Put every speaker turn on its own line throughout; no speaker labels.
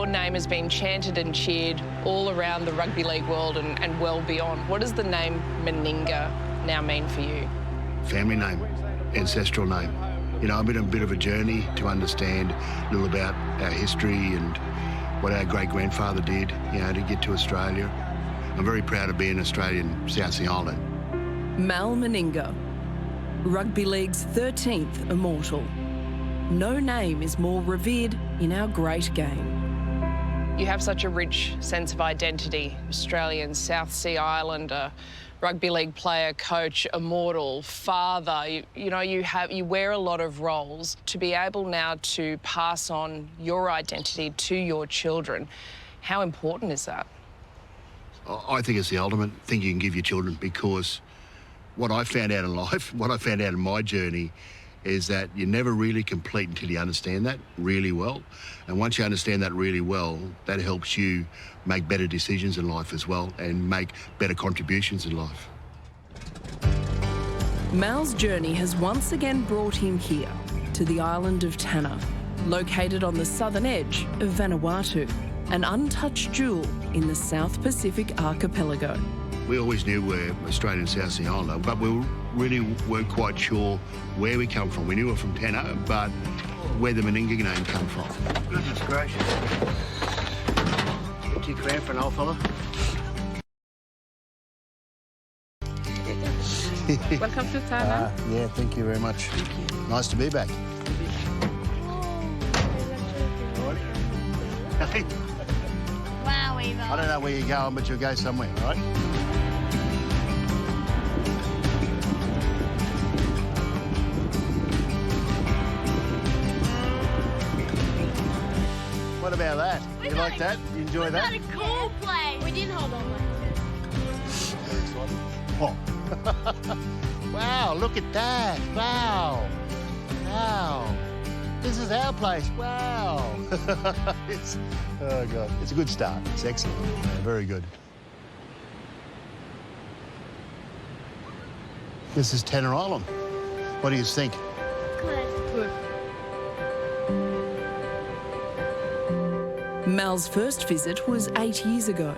name has been chanted and cheered all around the rugby league world and well beyond. What does the name Meninga now mean for you?
Family name, ancestral name. You know, I've been on a bit of a journey to understand a little about our history and what our great-grandfather did, you know, to get to Australia. I'm very proud to be an Australian South Sea Islander.
Meninga, Rugby League's 13th immortal. No name is more revered in our great game.
You have such a rich sense of identity. Australian, South Sea Islander, rugby league player, coach, immortal, father. You wear a lot of roles. To be able now to pass on your identity to your children, how important is that?
I think it's the ultimate thing you can give your children, because what I found out in life, what I found out in my journey, is that you're never really complete until you understand that really well. And once you understand that really well, that helps you make better decisions in life as well and make better contributions in life.
Mal's journey has once again brought him here, to the island of Tanna, located on the southern edge of Vanuatu, an untouched jewel in the South Pacific archipelago.
We always knew we're Australian South Sea Islander, but we really weren't quite sure where we come from. We knew we're from Tanna, but where the Meninga name come from. Goodness gracious. Get your cramp for an old fella.
Welcome to Tanna.
Yeah, thank you very much. Nice to be back.
Wow, Eva.
I don't know where you're going, but you'll go somewhere, all right? What about that? You like that? You enjoy that?
We got a cool place. We did hold on like
Oh. Wow, look at that. Wow. Wow. This is our place. Wow. Oh, God. It's a good start. It's excellent. Yeah, very good. This is Tanna Island. What do you think?
Good.
Mal's first visit was 8 years ago.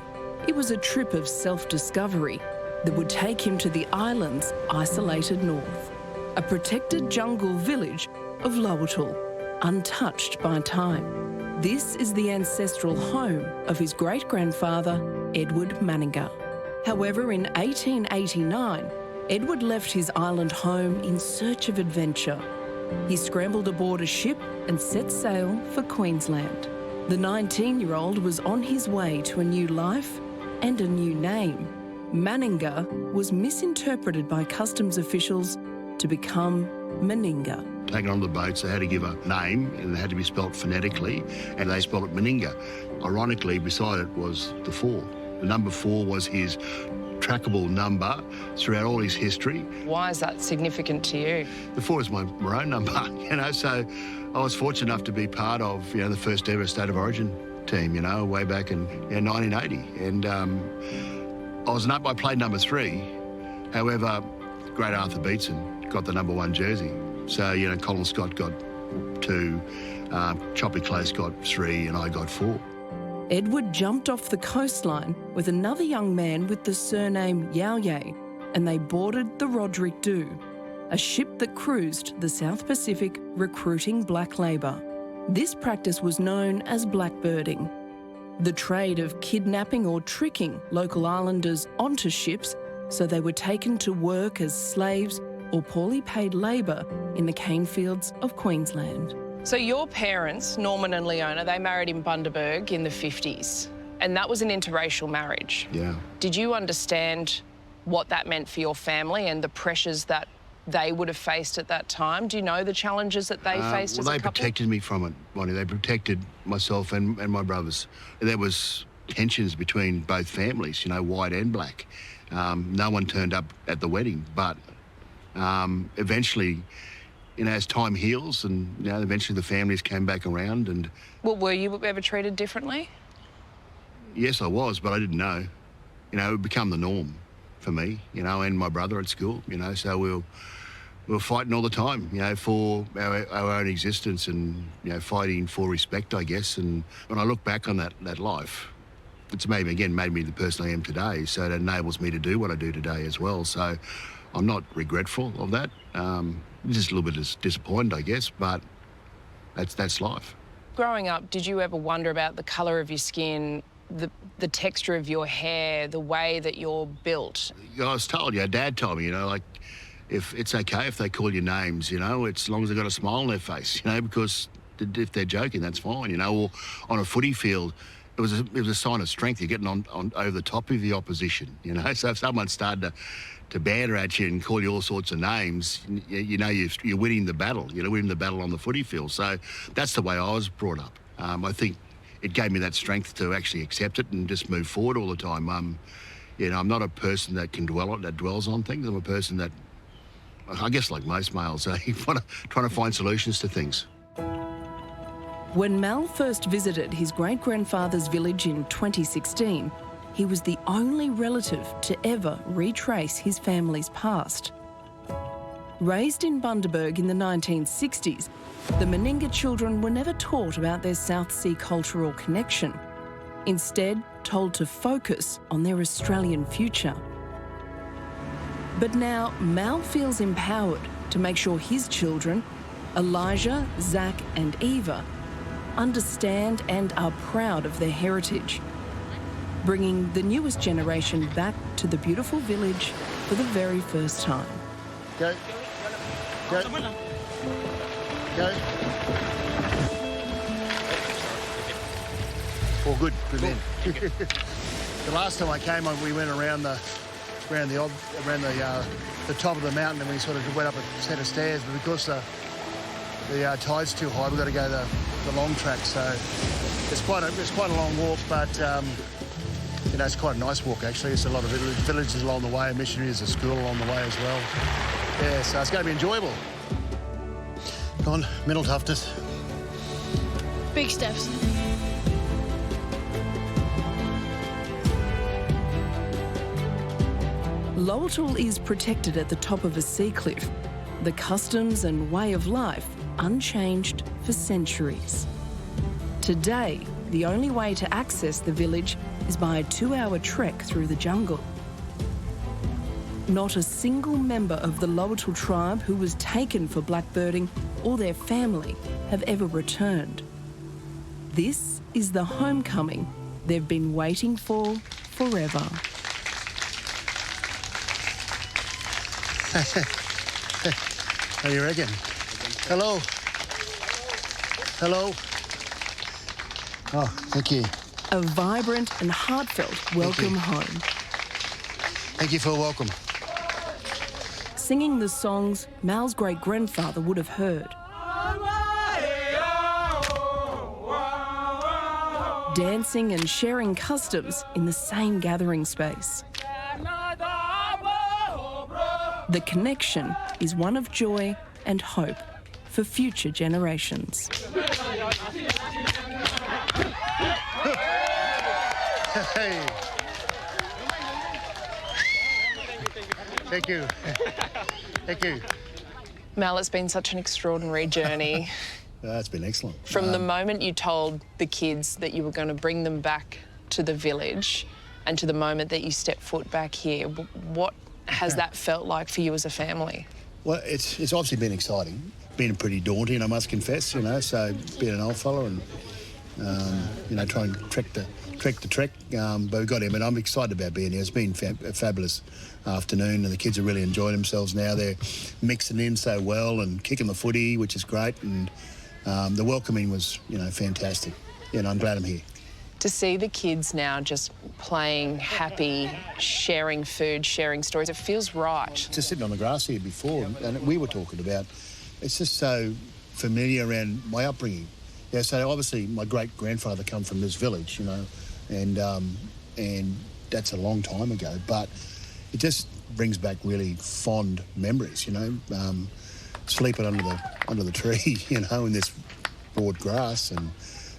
It was a trip of self-discovery that would take him to the island's isolated north, a protected jungle village of Lowatul, untouched by time. This is the ancestral home of his great-grandfather, Edward Meninga. However, in 1889, Edward left his island home in search of adventure. He scrambled aboard a ship and set sail for Queensland. The 19-year-old was on his way to a new life and a new name. Meninga was misinterpreted by customs officials to become Meninga.
Taken on the boats, they had to give a name and it had to be spelt phonetically, and they spelled it Meninga. Ironically, beside it was the 4. The number 4 was his trackable number throughout all his history.
Why is that significant to you?
The 4 is my maroon number, you know, so I was fortunate enough to be part of, you know, the first ever State of Origin team, you know, way back in 1980. And I played number 3. However, great Arthur Beetson got the number 1 jersey. So, you know, Colin Scott got 2, Choppy Close got 3, and I got 4.
Edward jumped off the coastline with another young man with the surname Yao, and they boarded the Roderick Dhu, a ship that cruised the South Pacific recruiting black labour. This practice was known as blackbirding, the trade of kidnapping or tricking local islanders onto ships so they were taken to work as slaves or poorly paid labour in the cane fields of Queensland.
So your parents, Norman and Leona, they married in Bundaberg in the 50s, and that was an interracial marriage.
Yeah.
Did you understand what that meant for your family and the pressures that they would have faced at that time? Do you know the challenges that they faced as a couple?
Well, they protected me from it, Bonnie. They protected myself and my brothers. There was tensions between both families, you know, white and black. No one turned up at the wedding, but eventually, you know, as time heals and, you know, eventually the families came back around and...
Well, were you ever treated differently?
Yes, I was, but I didn't know. You know, it would become the norm for me, you know, and my brother at school, you know, so we were fighting all the time, for our own existence and, fighting for respect, I guess. And when I look back on that life, it's made me the person I am today. So it enables me to do what I do today as well. So I'm not regretful of that. Just a little bit disappointed, I guess, but that's life.
Growing up, did you ever wonder about the colour of your skin, the texture of your hair, the way that you're built?
I was told, Dad told me, if it's okay if they call you names, it's as long as they've got a smile on their face, because if they're joking, that's fine, or on a footy field, it was a sign of strength. You're getting on over the top of the opposition, So if someone started to banter at you and call you all sorts of names, you're winning the battle. You're winning the battle on the footy field. So that's the way I was brought up. I think it gave me that strength to actually accept it and just move forward all the time. I'm not a person that dwells on things. I'm a person that, I guess like most males, trying to find solutions to things.
When Mal first visited his great-grandfather's village in 2016, he was the only relative to ever retrace his family's past. Raised in Bundaberg in the 1960s, the Meninga children were never taught about their South Sea cultural connection, instead told to focus on their Australian future. But now Mal feels empowered to make sure his children, Elijah, Zach and Eva, understand and are proud of their heritage, bringing the newest generation back to the beautiful village for the very first time.
Go. Go. Go. All good. Good man. The last time I came, we went around the top of the mountain, and we sort of went up a set of stairs. But because the tide's too high, we've got to go the long track. So it's quite a long walk, but it's quite a nice walk actually. It's a lot of villages along the way, a missionary, there's a school along the way as well. Yeah, so it's going to be enjoyable. Come on, mental toughness.
Big steps.
Lowittle is protected at the top of a sea cliff. The customs and way of life unchanged for centuries. Today, the only way to access the village is by a 2-hour trek through the jungle. Not a single member of the Lowittle tribe who was taken for blackbirding or their family have ever returned. This is the homecoming they've been waiting for forever.
How do you reckon? Hello. Hello. Oh, thank you.
A vibrant and heartfelt welcome home.
Thank you for a welcome.
Singing the songs Mal's great-grandfather would have heard. Dancing and sharing customs in the same gathering space. The connection is one of joy and hope for future generations.
Hey. Thank you. Thank you.
Mal, it's been such an extraordinary journey.
It's been excellent.
From the moment you told the kids that you were going to bring them back to the village and to the moment that you stepped foot back here, what has that felt like for you as a family?
Well, it's obviously been exciting. Been pretty daunting, I must confess, so being an old fella and, try and trek the trek, but we got him, and I'm excited about being here. It's been a fabulous afternoon, and the kids are really enjoying themselves now. They're mixing in so well and kicking the footy, which is great, and the welcoming was, fantastic. I'm glad I'm here.
To see the kids now just playing happy, sharing food, sharing stories, it feels right.
Just sitting on the grass here before, and we were talking about, it's just so familiar around my upbringing. Yeah, so obviously my great-grandfather come from this village, and that's a long time ago, but it just brings back really fond memories, sleeping under the tree, in this broad grass and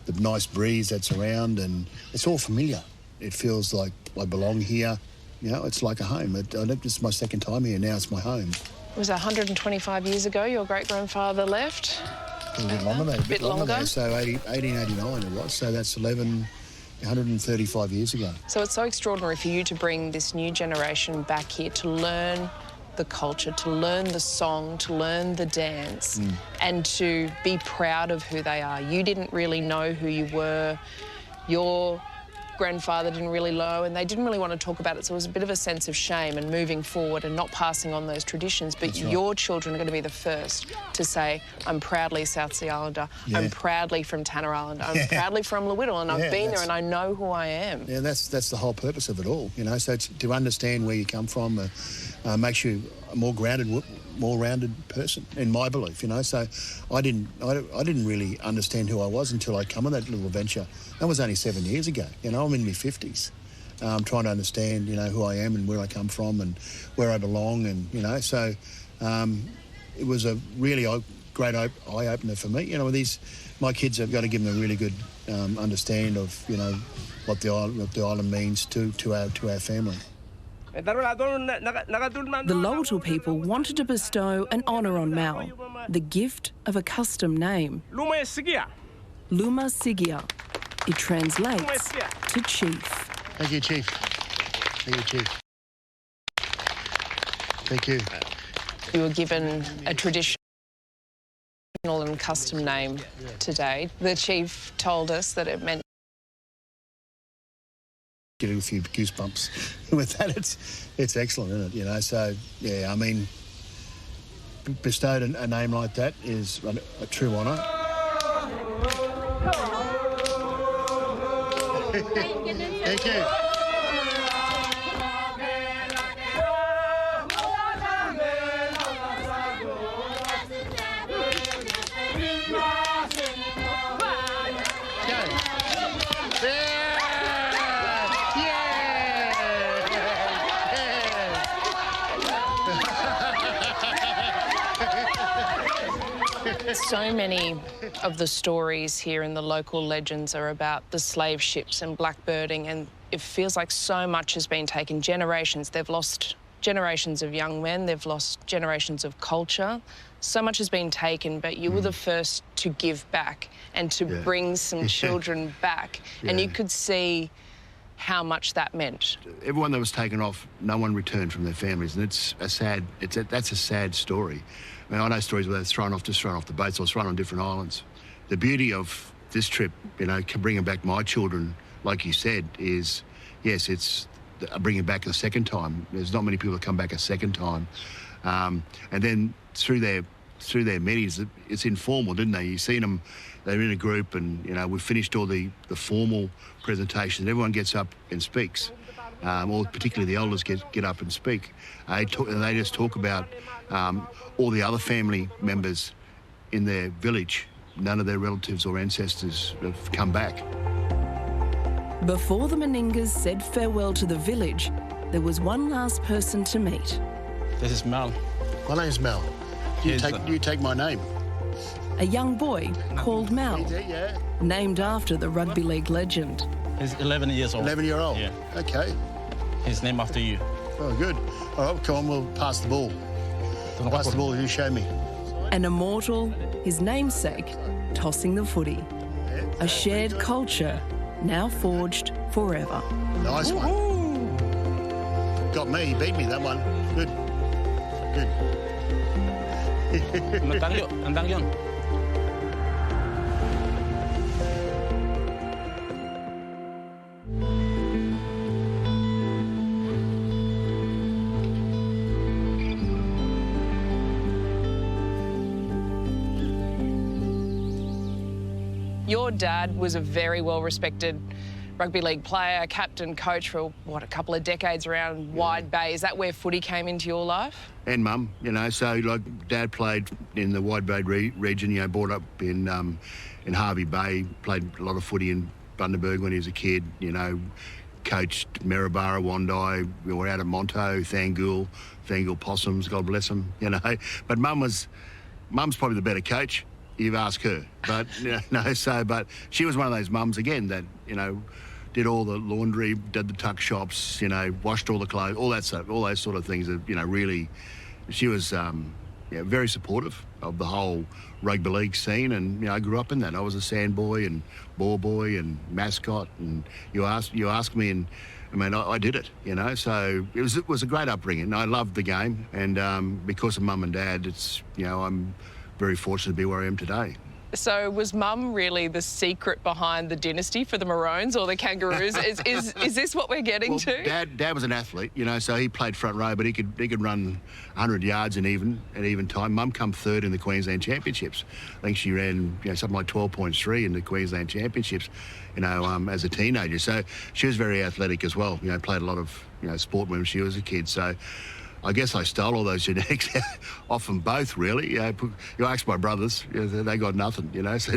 the nice breeze that's around, and it's all familiar. It feels like I belong here. You know, it's like a home. This is my second time here. Now it's my home.
It was 125 years ago your great-grandfather left?
A bit longer, mate. A bit longer. There. So 1889 it was. So that's 135 years ago.
So it's so extraordinary for you to bring this new generation back here to learn the culture, to learn the song, to learn the dance, and to be proud of who they are. You didn't really know who you were. Your grandfather didn't really know, and they didn't really want to talk about it, so it was a bit of a sense of shame and moving forward and not passing on those traditions. But your children are going to be the first to say, I'm proudly South Sea Islander, I'm proudly from Tanna Island, I'm proudly from Lewittle, and I've been there and I know who I am.
Yeah, that's the whole purpose of it all, you know. So to understand where you come from makes you a more rounded person, in my belief, you know. So I didn't really understand who I was until I come on that little adventure. That was only 7 years ago, you know. I'm in my 50s, trying to understand, you know, who I am and where I come from and where I belong, and you know. So it was a really great eye opener for me. You know, my kids have got to give them a really good understand of, you know, what the island means to our family.
The Lowittle people wanted to bestow an honour on Mal, the gift of a custom name. Luma Sigia. It translates to chief.
Thank you, Chief. Thank you, Chief. Thank you.
You were given a traditional and custom name today. The chief told us that it meant
get a few goosebumps with that. It's excellent, isn't it? You know, so yeah, I mean, bestowed a name like that is a true honour. Thank you.
So many of the stories here in the local legends are about the slave ships and blackbirding, and it feels like so much has been taken. Generations, they've lost generations of young men, they've lost generations of culture. So much has been taken, but you were the first to give back and to bring some children back, and you could see how much that meant.
Everyone that was taken off, no one returned from their families, and that's a sad story. I mean, I know stories where they're thrown off the boats or thrown on different islands. The beauty of this trip, you know, bringing back my children, like you said, is, yes, it's bringing back a second time. There's not many people that come back a second time. And then through their meetings, it's informal, didn't they? You've seen them, they're in a group, and, you know, we've finished all the formal presentations. Everyone gets up and speaks. Or particularly the elders get up and speak. They just talk about all the other family members in their village. None of their relatives or ancestors have come back.
Before the Meningas said farewell to the village, there was one last person to meet.
This is Mel.
My name's Mel. You take my name.
A young boy called Mal, named after the rugby league legend.
He's 11 years old.
11-year-old?
Yeah.
Okay.
He's named after you.
Oh, good. All right, come on, we'll pass the ball. Pass the ball, you show me.
An immortal, his namesake, tossing the footy. A shared culture now forged forever.
Nice one. Got me, he beat me, that one. Good.
Andang yun.
Your dad was a very well-respected rugby league player, captain, coach for, what, a couple of decades around Wide Bay. Is that where footy came into your life?
And Mum, you know, so, like, Dad played in the Wide Bay region, you know, brought up in Hervey Bay, played a lot of footy in Bundaberg when he was a kid, you know, coached Maryborough, Wandai, we were out at Monto, Thangool Possums, God bless them, you know. But Mum's probably the better coach. You've asked her, but but she was one of those mums again that, you know, did all the laundry, did the tuck shops, you know, washed all the clothes, all that stuff, all those sort of things that, you know, really, she was very supportive of the whole rugby league scene, and, you know, I grew up in that. I was a sand boy and ball boy and mascot, and you ask me, and I mean, I did it, you know, so it was a great upbringing. I loved the game, and because of mum and dad, it's, you know, I'm very fortunate to be where I am today.
So was Mum really the secret behind the dynasty for the Maroons or the Kangaroos? Is this what we're getting to?
Dad was an athlete, you know, so he played front row, but he could run 100 yards at even time. Mum come third in the Queensland Championships. I think she ran, you know, something like 12.3 in the Queensland Championships, you know, as a teenager. So she was very athletic as well. You know, played a lot of, you know, sport when she was a kid. So I guess I stole all those genetics off them both, really. You ask my brothers, you know, they got nothing, you know. So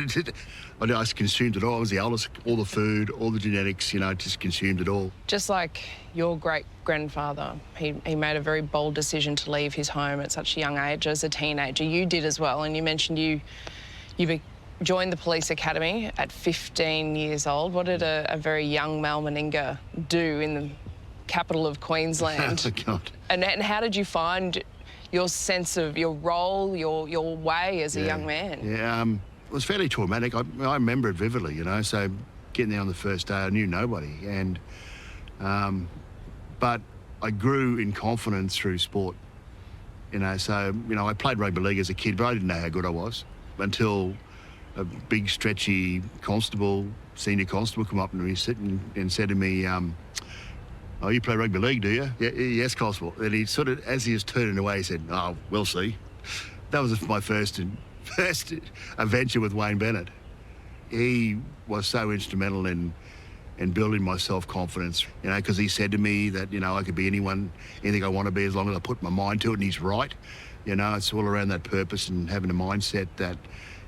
I just consumed it all. I was the eldest, all the food, all the genetics, you know, just consumed it all.
Just like your great-grandfather, he made a very bold decision to leave his home at such a young age as a teenager. You did as well, and you mentioned you joined the police academy at 15 years old. What did a very young Mal Meninga do in the capital of Queensland?
Oh, God.
And how did you find your sense of your role, your way as a young man?
Yeah, it was fairly traumatic. I remember it vividly, you know, so getting there on the first day, I knew nobody. And, but I grew in confidence through sport, you know, so, you know, I played rugby league as a kid, but I didn't know how good I was until a big, stretchy senior constable come up to me and said to me, "Oh, you play rugby league, do you?" "Yeah, yes, Constable." And he sort of, as he was turning away, he said, "Oh, we'll see." That was my first adventure with Wayne Bennett. He was so instrumental in building my self-confidence, you know, because he said to me that, you know, I could be anything I want to be as long as I put my mind to it, and he's right. You know, it's all around that purpose and having a mindset that,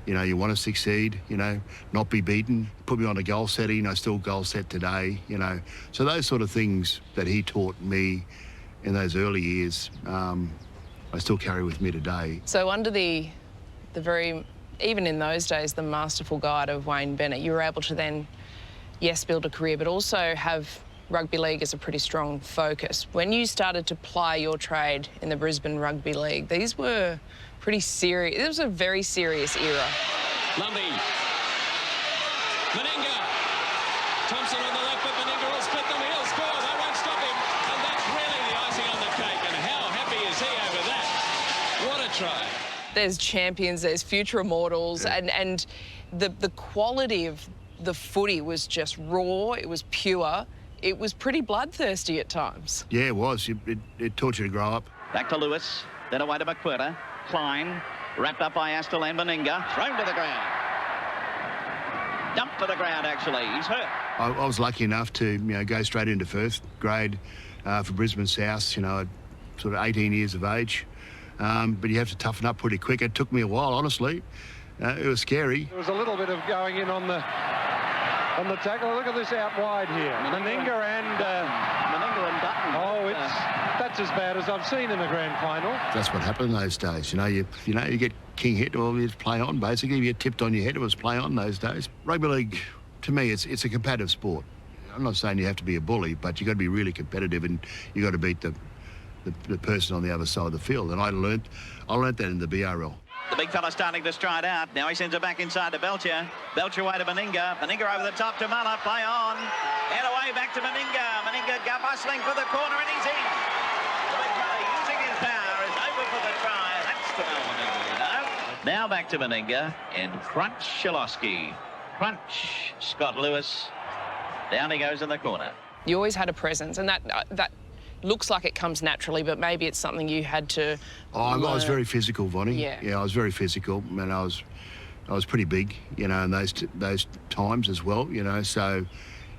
you know, you want to succeed, you know, not be beaten. Put me on a goal setting, I still goal set today, you know. So those sort of things that he taught me in those early years, I still carry with me today.
So under the very, even in those days, the masterful guide of Wayne Bennett, you were able to then, yes, build a career, but also have rugby league as a pretty strong focus. When you started to ply your trade in the Brisbane Rugby League, these were pretty serious. It was a very serious era.
Lundy. Meninga. Thompson on the left, but Meninga will split them. He'll score. They won't stop him. And that's really the icing on the cake. And how happy is he over that? What a try.
There's champions, there's future immortals, and the quality of the footy was just raw, it was pure, it was pretty bloodthirsty at times.
Yeah, it was. It taught you to grow up.
Back to Lewis, then away to McQuirter. Klein, wrapped up by Astle and Meninga, thrown to the ground. Dumped to the ground, actually. He's hurt.
I was lucky enough to, you know, go straight into first grade for Brisbane South, you know, at sort of 18 years of age. But you have to toughen up pretty quick. It took me a while, honestly. It was scary.
There was a little bit of going in on the tackle. Look at this out wide here. Meninga and
Dutton.
Oh, that's as bad as I've seen in a grand final.
That's what happened in those days. You know, you get king hit, or you just play on. Basically, if you get tipped on your head, it was play on those days. Rugby league, to me, it's a competitive sport. I'm not saying you have to be a bully, but you got to be really competitive, and you got to beat the person on the other side of the field. And I learnt that in the BRL.
The big fella starting to stride out. Now he sends it back inside to Belcher. Belcher away to Meninga. Meninga over the top to Muller. Play on. And away back to Meninga. Meninga bustling for the corner, and he's in. The big fella using his power is over for the try. That's the Meninga, you know. Now back to Meninga and Crunch Shilosky. Crunch Scott Lewis. Down he goes in the corner.
You always had a presence, and that looks like it comes naturally, but maybe it's something you had to learn.
I was very physical, Vonnie.
Yeah,
I was very physical, and I was pretty big, you know, in those times as well, you know. So,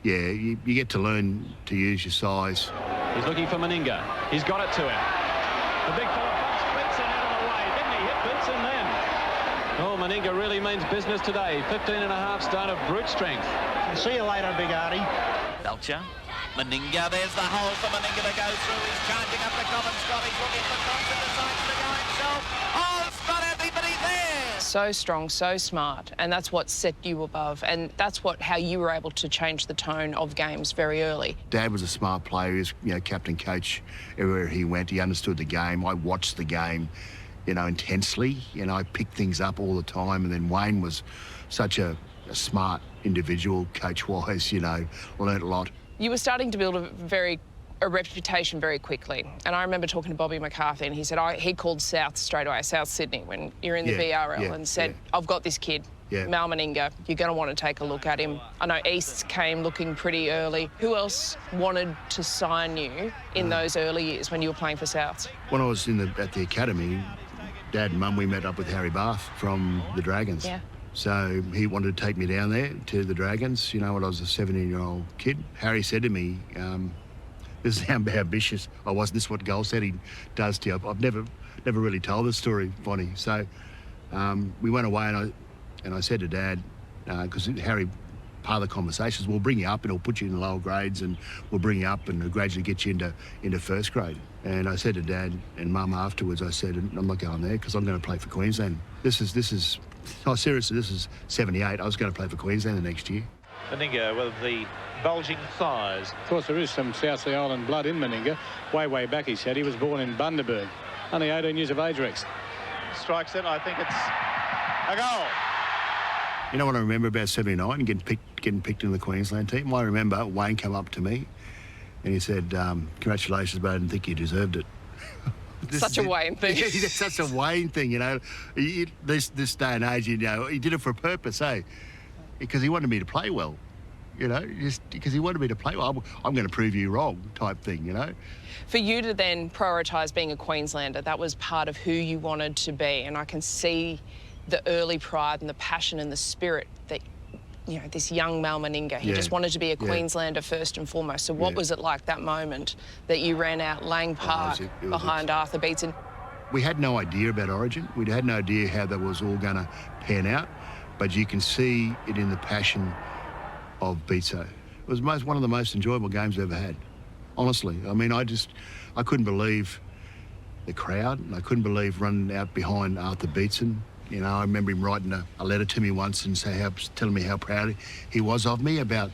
yeah, you get to learn to use your size.
He's looking for Meninga. He's got it to him. The big fella puts Benson out of the way. Didn't he hit Benson then? Oh, Meninga really means business today. 15.5 stone of brute strength.
See you later, Big Artie.
Belcher. Meninga, there's the hole for Meninga to go through. He's charging up the common. Scott, he's looking for Thompson, decides to go himself. Oh, Scott Anthony, but he's there.
so strong, so smart, and that's what set you above, and that's how you were able to change the tone of games very early.
Dad was a smart player. He was, captain, coach everywhere he went. He understood the game. I watched the game, intensely. I picked things up all the time. And then Wayne was such a smart individual, coach-wise, learnt a lot.
You were starting to build a reputation very quickly. And I remember talking to Bobby McCarthy, and he said he called South straight away, South Sydney, when you're in the BRL, and said, I've got this kid, Mal Meninga, you're going to want to take a look at him. I know Easts came looking pretty early. Who else wanted to sign you in those early years when you were playing for Souths?
When I was at the academy, Dad and Mum, we met up with Harry Bath from the Dragons.
Yeah.
So he wanted to take me down there to the Dragons, when I was a 17-year-old kid. Harry said to me, this is how ambitious I was. This is what goal setting does to you. I've never really told this story, Bonnie. So we went away, and I said to Dad, because Harry, part of the conversations, we'll bring you up and we'll put you in the lower grades, and we'll bring you up and gradually get you into first grade. And I said to Dad and Mum afterwards, I said, I'm not going there because I'm going to play for Queensland. Seriously, this is 78. I was going to play for Queensland the next year.
Meninga with the bulging thighs.
Of course, there is some South Sea Island blood in Meninga. Way back, he said. He was born in Bundaberg. Only 18 years of age, Rex.
Strikes it. I think it's a goal.
You know what I remember about 79 and getting picked in the Queensland team? I remember Wayne came up to me and he said, congratulations, but I didn't think you deserved it.
Such a Wayne thing.
Yeah, that's such a Wayne thing, This day and age, he did it for a purpose, because he wanted me to play well, just because he wanted me to play well. I'm going to prove you wrong type thing,
For you to then prioritise being a Queenslander, that was part of who you wanted to be, and I can see the early pride and the passion and the spirit that, this young Mal Meninga, he just wanted to be a Queenslander first and foremost. So what was it like that moment that you ran out Lang Park behind Arthur Beetson?
We had no idea about Origin. We had no idea how that was all going to pan out, but you can see it in the passion of Beetso. It was one of the most enjoyable games I've ever had, honestly. I mean, I couldn't believe the crowd, and I couldn't believe running out behind Arthur Beetson. I remember him writing a letter to me once and telling me how proud he was of me about,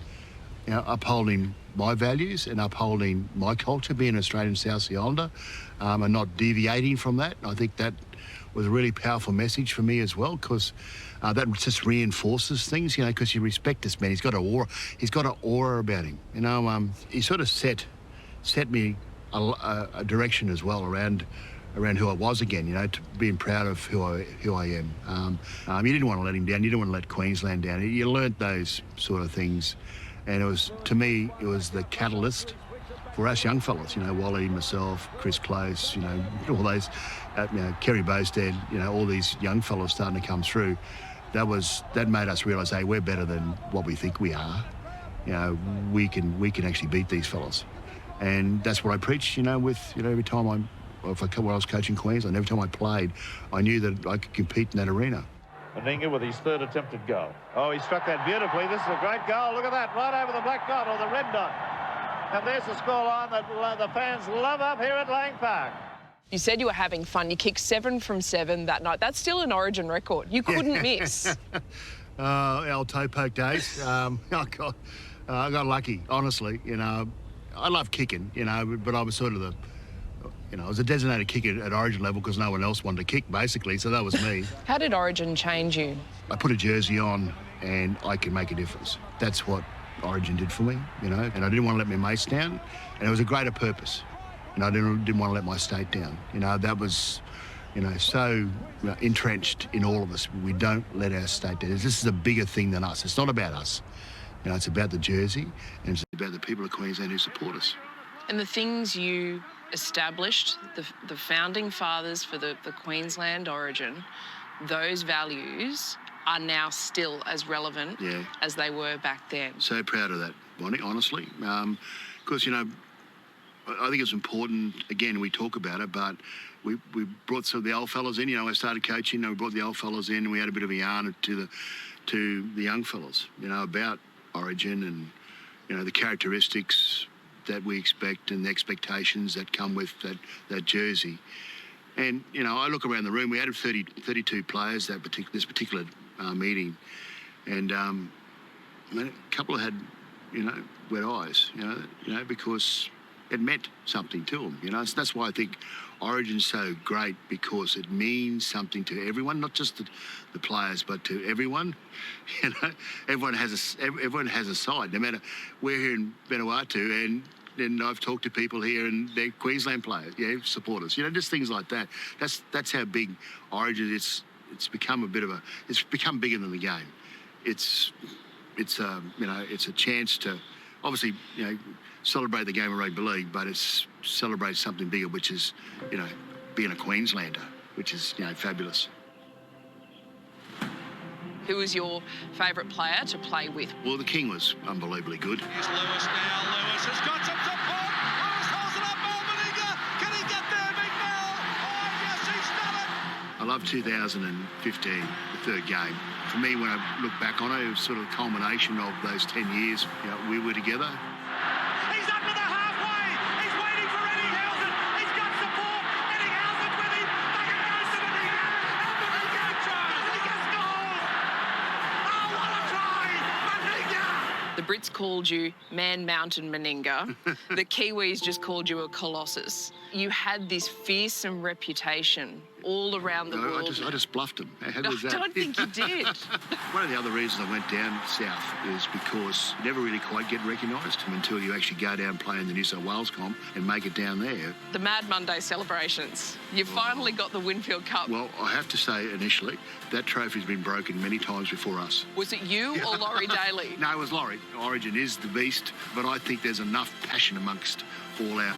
upholding my values and upholding my culture, being an Australian South Sea Islander, and not deviating from that. And I think that was a really powerful message for me as well, because that just reinforces things, because you respect this man. He's got an aura. He's got an aura about him. He sort of set me a direction as well around who I was again, to being proud of who I am. You didn't want to let him down. You didn't want to let Queensland down. You learnt those sort of things. And to me, it was the catalyst for us young fellas, Wally, myself, Chris Close, all those, Kerry Bowstead, all these young fellas starting to come through. That made us realise, hey, we're better than what we think we are. We can actually beat these fellas. And that's what I preach, with, every time when I was coaching Queensland, every time I played, I knew that I could compete in that arena.
Meninga with his third attempted goal. Oh, he struck that beautifully. This is a great goal. Look at that, right over the black dot or the red dot. And there's the scoreline that the fans love up here at Lang Park.
You said you were having fun. You kicked 7 from 7 that night. That's still an Origin record. You couldn't miss.
Old toe poke days. I got lucky, honestly. I love kicking, but I was sort of I was a designated kicker at Origin level because no one else wanted to kick, basically, so that was me.
How did Origin change you?
I put a jersey on and I could make a difference. That's what Origin did for me, and I didn't want to let my mates down, and it was a greater purpose, and I didn't want to let my state down. That was, so entrenched in all of us. We don't let our state down. This is a bigger thing than us. It's not about us. It's about the jersey, and it's about the people of Queensland who support us.
And the things you established, the founding fathers for the Queensland Origin, those values are now still as relevant as they were back then. So
proud of that, Bonnie, honestly. Because, I think it's important, again, we talk about it, but we brought some of the old fellas in. I started coaching, we brought the old fellas in, and we had a bit of a yarn to the young fellas, about Origin and, the characteristics that we expect and the expectations that come with that jersey. And, you know, I look around the room, we had 32 players this particular meeting. And I mean, a couple had, you know, wet eyes, you know, because it meant something to them, you know. So that's why I think Origin's so great, because it means something to everyone, not just the players, but to everyone. You know, everyone has a side. No matter, we're here in Vanuatu, and I've talked to people here, and they're Queensland players, supporters. You know, just things like that. That's how big Origin is. It's become it's become bigger than the game. It's you know, it's a chance to obviously, you know, celebrate the game of rugby league, but it's celebrate something bigger, which is, you know, being a Queenslander, which is, you know, fabulous.
Who was your favourite player to play with?
Well, the King was unbelievably good.
Here's Lewis now. Lewis has got some support. Lewis holds it up. Meninga. Can he get there, Big Mel? Oh, yes, he's done it.
I love 2015, the third game. For me, when I look back on it, it was sort of a culmination of those 10 years, you know, we were together.
He's up to the halfway. He's waiting for Eddie Housen. He's got support. Eddie Housen with him. Back it goes to Meninga. And Meninga tries. Meninga scores. Oh, what a try. Meninga.
The Brits called you Man Mountain Meninga. The Kiwis just called you a Colossus. You had this fearsome reputation all around the world.
I just bluffed him. How was that?
I don't think you did.
One of the other reasons I went down south is because you never really quite get recognised until you actually go down and play in the New South Wales comp and make it down there.
The Mad Monday celebrations. You finally got the Winfield Cup.
Well, I have to say, initially, that trophy's been broken many times before us.
Was it you or Laurie Daly?
No, it was Laurie. Origin is the beast, but I think there's enough passion amongst all our